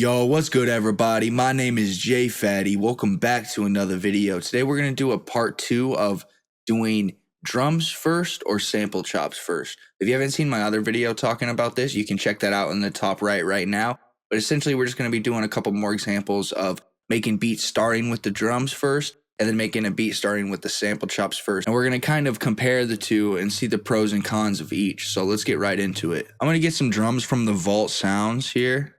Yo, what's good everybody? My name is Jay Fatty. Welcome back to another video. Today we're going to do a part 2 of doing drums first or sample chops first. If you haven't seen my other video talking about this, you can check that out in the top right now. But essentially we're just going to be doing a couple more examples of making beats starting with the drums first and then making a beat starting with the sample chops first. And we're going to kind of compare the two and see the pros and cons of each. So let's get right into it. I'm going to get some drums from the Vox Sounds here.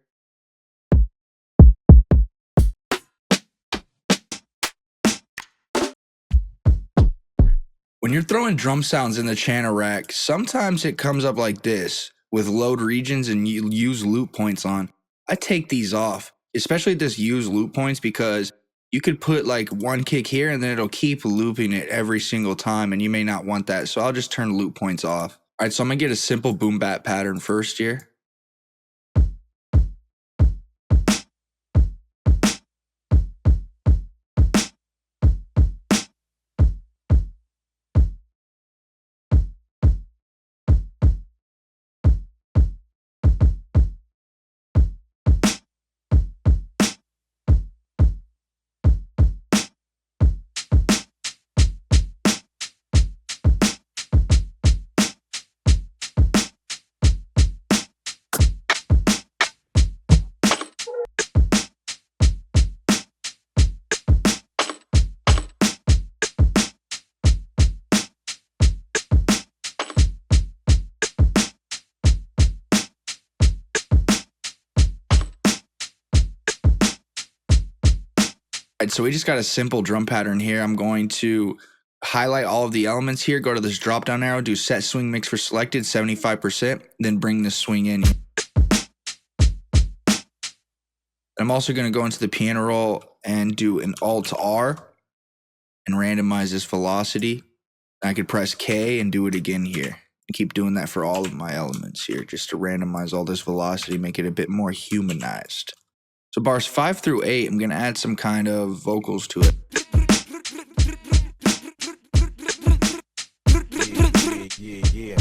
When you're throwing drum sounds in the channel rack, sometimes it comes up like this with load regions and you use loop points on. I take these off, especially this use loop points, because you could put like one kick here and then it'll keep looping it every single time and you may not want that. So I'll just turn loop points off. All right, so I'm gonna get a simple boom bap pattern first here. Alright, so we just got a simple drum pattern here. I'm going to highlight all of the elements here, go to this drop down arrow, do set swing mix for selected 75%, then bring the swing in. I'm also going to go into the piano roll and do an Alt R and randomize this velocity. I could press K and do it again here. And keep doing that for all of my elements here, just to randomize all this velocity, make it a bit more humanized. So bars 5 through 8, I'm going to add some kind of vocals to it. Yeah.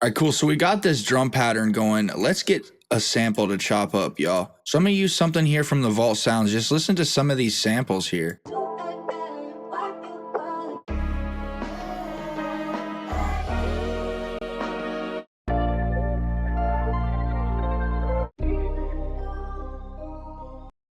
All right, cool. So we got this drum pattern going. Let's get a sample to chop up, y'all. So I'm gonna use something here from the Vox Sounds. Just listen to some of these samples here.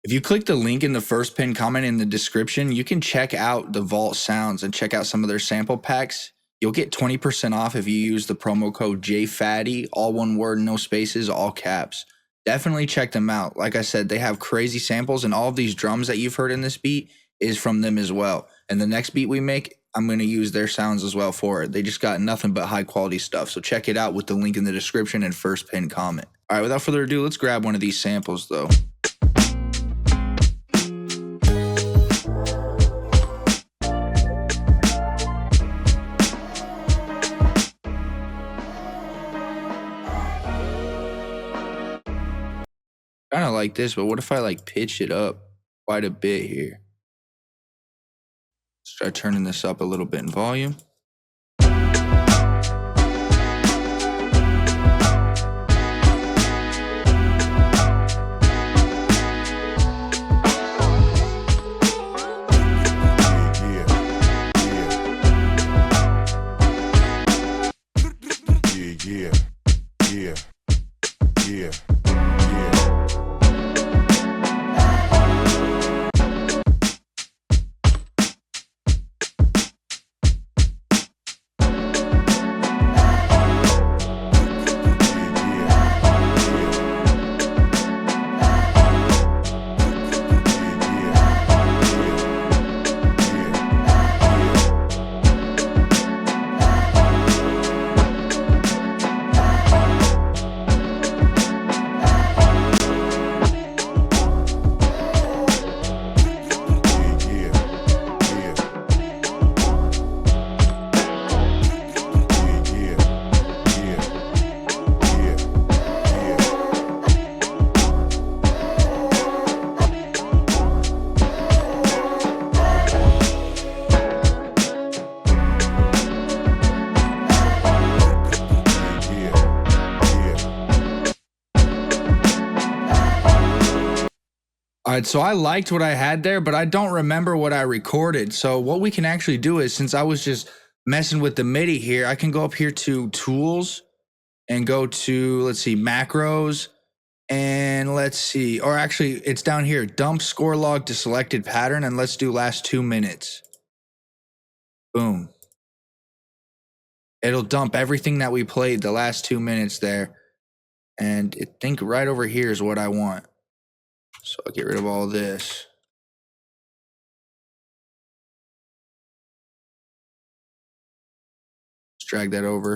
If you click the link in the first pinned comment in the description, you can check out the Vox Sounds and check out some of their sample packs. You'll get 20% off if you use the promo code JFATTY, all one word, no spaces, all caps. Definitely check them out. Like I said, they have crazy samples, and all of these drums that you've heard in this beat is from them as well. And the next beat we make, I'm going to use their sounds as well for it. They just got nothing but high quality stuff. So check it out with the link in the description and first pinned comment. All right, without further ado, let's grab one of these samples though. Kind of like this, but what if I like pitch it up quite a bit here? Let's try turning this up a little bit in volume. right, so I liked what I had there, but I don't remember what I recorded. So what we can actually do is, since I was just messing with the MIDI here, I can go up here to tools and go to, let's see, macros, and let's see, or actually it's down here, dump score log to selected pattern, and let's do last 2 minutes. Boom. It'll dump everything that we played the last 2 minutes there. And I think right over here is what I want. So I'll get rid of all this. Let's drag that over.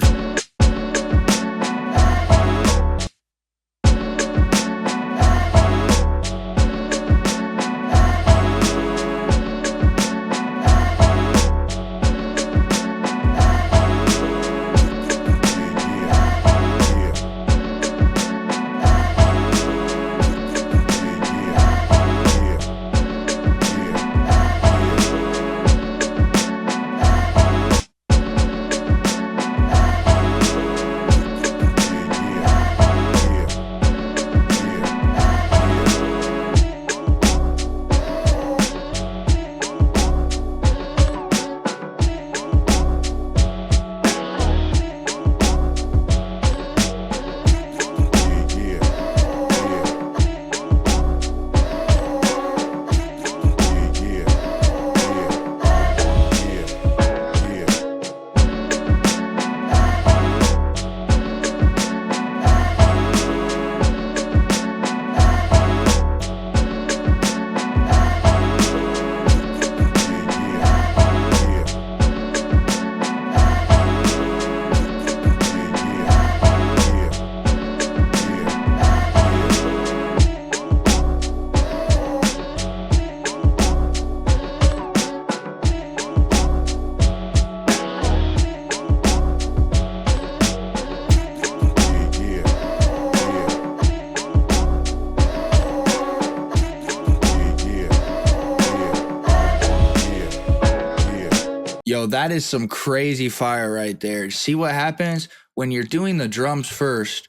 Yo, that is some crazy fire right there. See what happens when you're doing the drums first?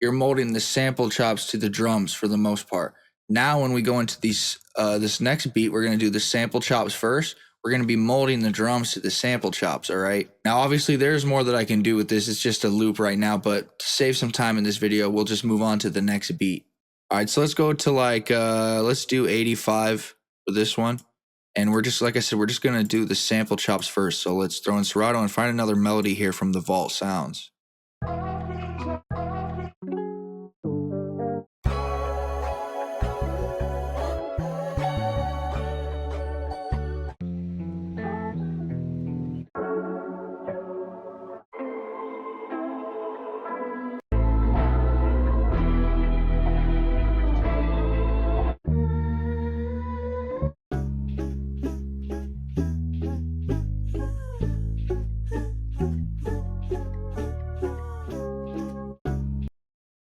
You're molding the sample chops to the drums for the most part. Now, when we go into these this next beat, we're gonna do the sample chops first. We're gonna be molding the drums to the sample chops. All right. Now, obviously, there's more that I can do with this. It's just a loop right now, but to save some time in this video, we'll just move on to the next beat. All right. So let's go to like let's do 85 for this one. And we're just, like I said, we're just going to do the sample chops first. So let's throw in Serato and find another melody here from the Vault Sounds.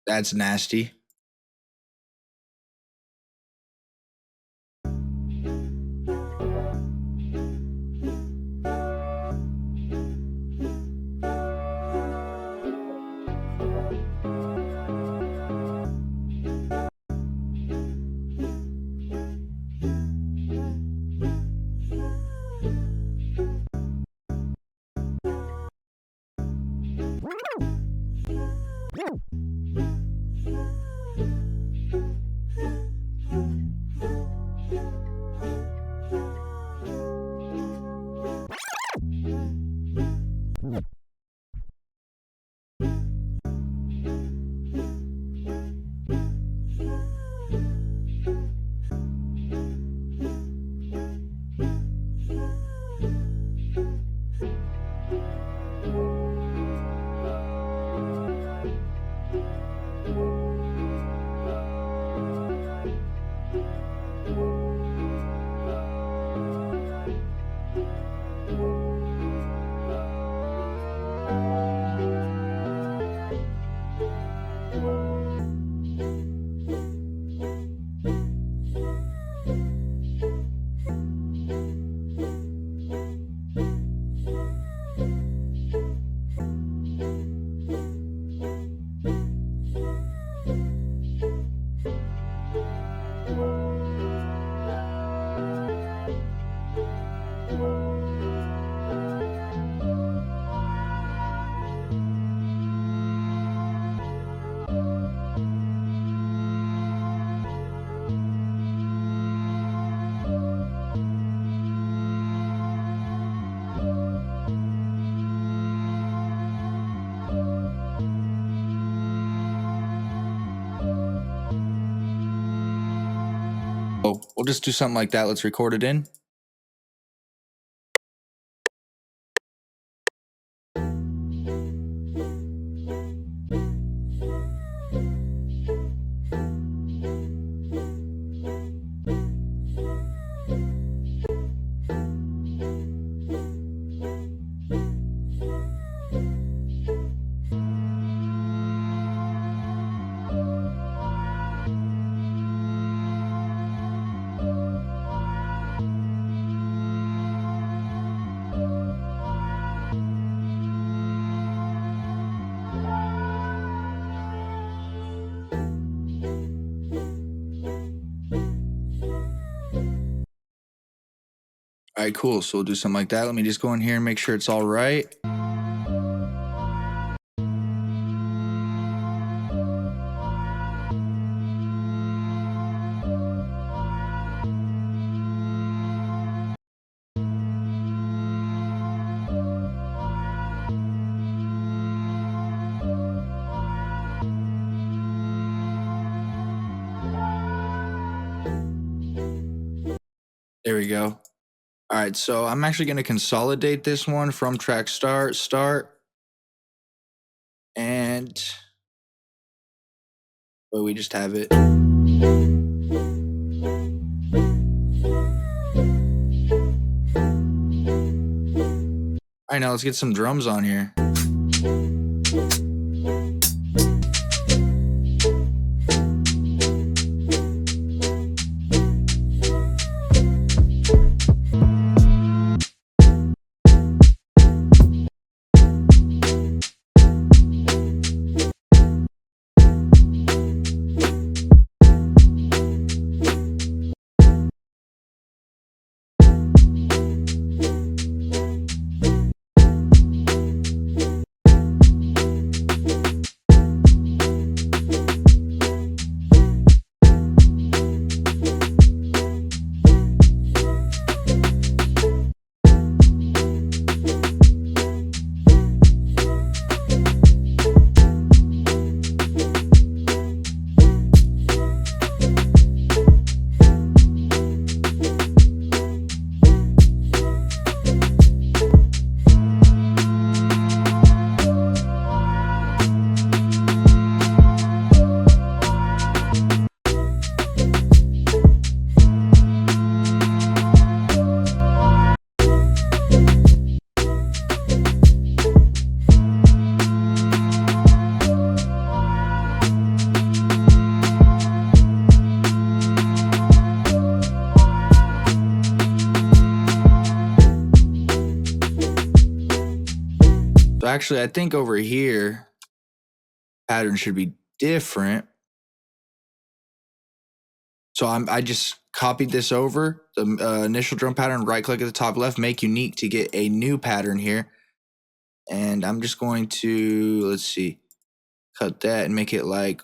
That's nasty. We'll just do something like that. Let's record it in. All right, cool. So we'll do something like that. Let me just go in here and make sure it's all right. There we go. All right, so I'm actually going to consolidate this one from track start, and well, we just have it. All right, now let's get some drums on here. So actually, I think over here, pattern should be different. So I just copied this over, the initial drum pattern, right click at the top left, make unique to get a new pattern here. And I'm just going to, let's see, cut that and make it like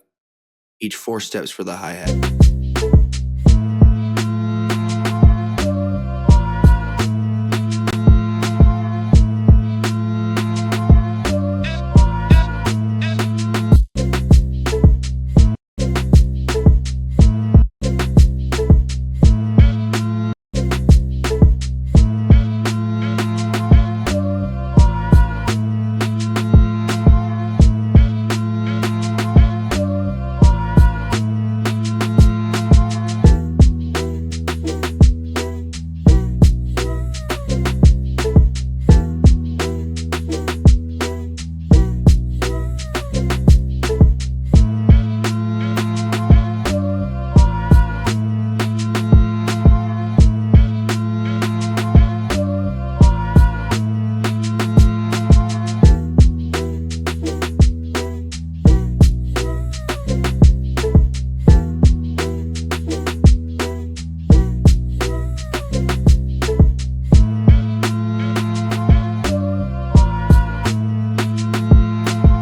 each 4 steps for the hi-hat.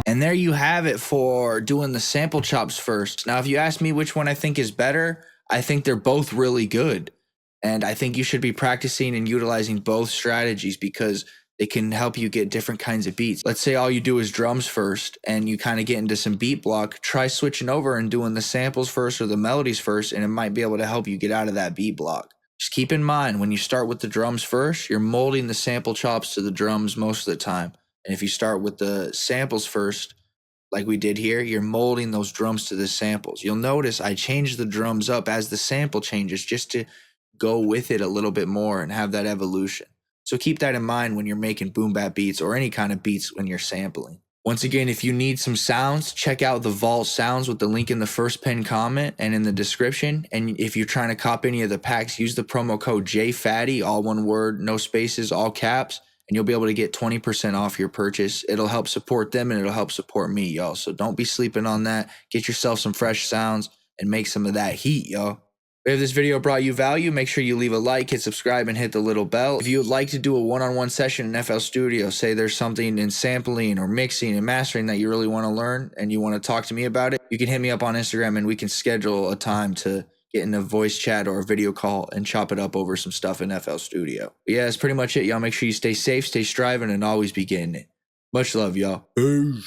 And there you have it for doing the sample chops first. Now, if you ask me which one I think is better, I think they're both really good. And I think you should be practicing and utilizing both strategies because They can help you get different kinds of beats. Let's say all you do is drums first and you kind of get into some beat block. Try switching over and doing the samples first or the melodies first, and it might be able to help you get out of that beat block. Just keep in mind, when you start with the drums first, you're molding the sample chops to the drums most of the time. And if you start with the samples first, like we did here, you're molding those drums to the samples. You'll notice I change the drums up as the sample changes just to go with it a little bit more and have that evolution. So keep that in mind when you're making boom bap beats or any kind of beats when you're sampling. Once again, if you need some sounds, check out the Vault Sounds with the link in the first pinned comment and in the description. And if you're trying to cop any of the packs, use the promo code JFATTY, all one word, no spaces, all caps, and you'll be able to get 20% off your purchase. It'll help support them and it'll help support me, y'all. So don't be sleeping on that. Get yourself some fresh sounds and make some of that heat, y'all. If this video brought you value, make sure you leave a like, hit subscribe, and hit the little bell. If you would like to do a one-on-one session in FL Studio, say there's something in sampling or mixing and mastering that you really want to learn and you want to talk to me about it, you can hit me up on Instagram and we can schedule a time to get in a voice chat or a video call and chop it up over some stuff in FL Studio. But yeah, that's pretty much it, y'all. Make sure you stay safe, stay striving, and always be getting it. Much love, y'all. Peace.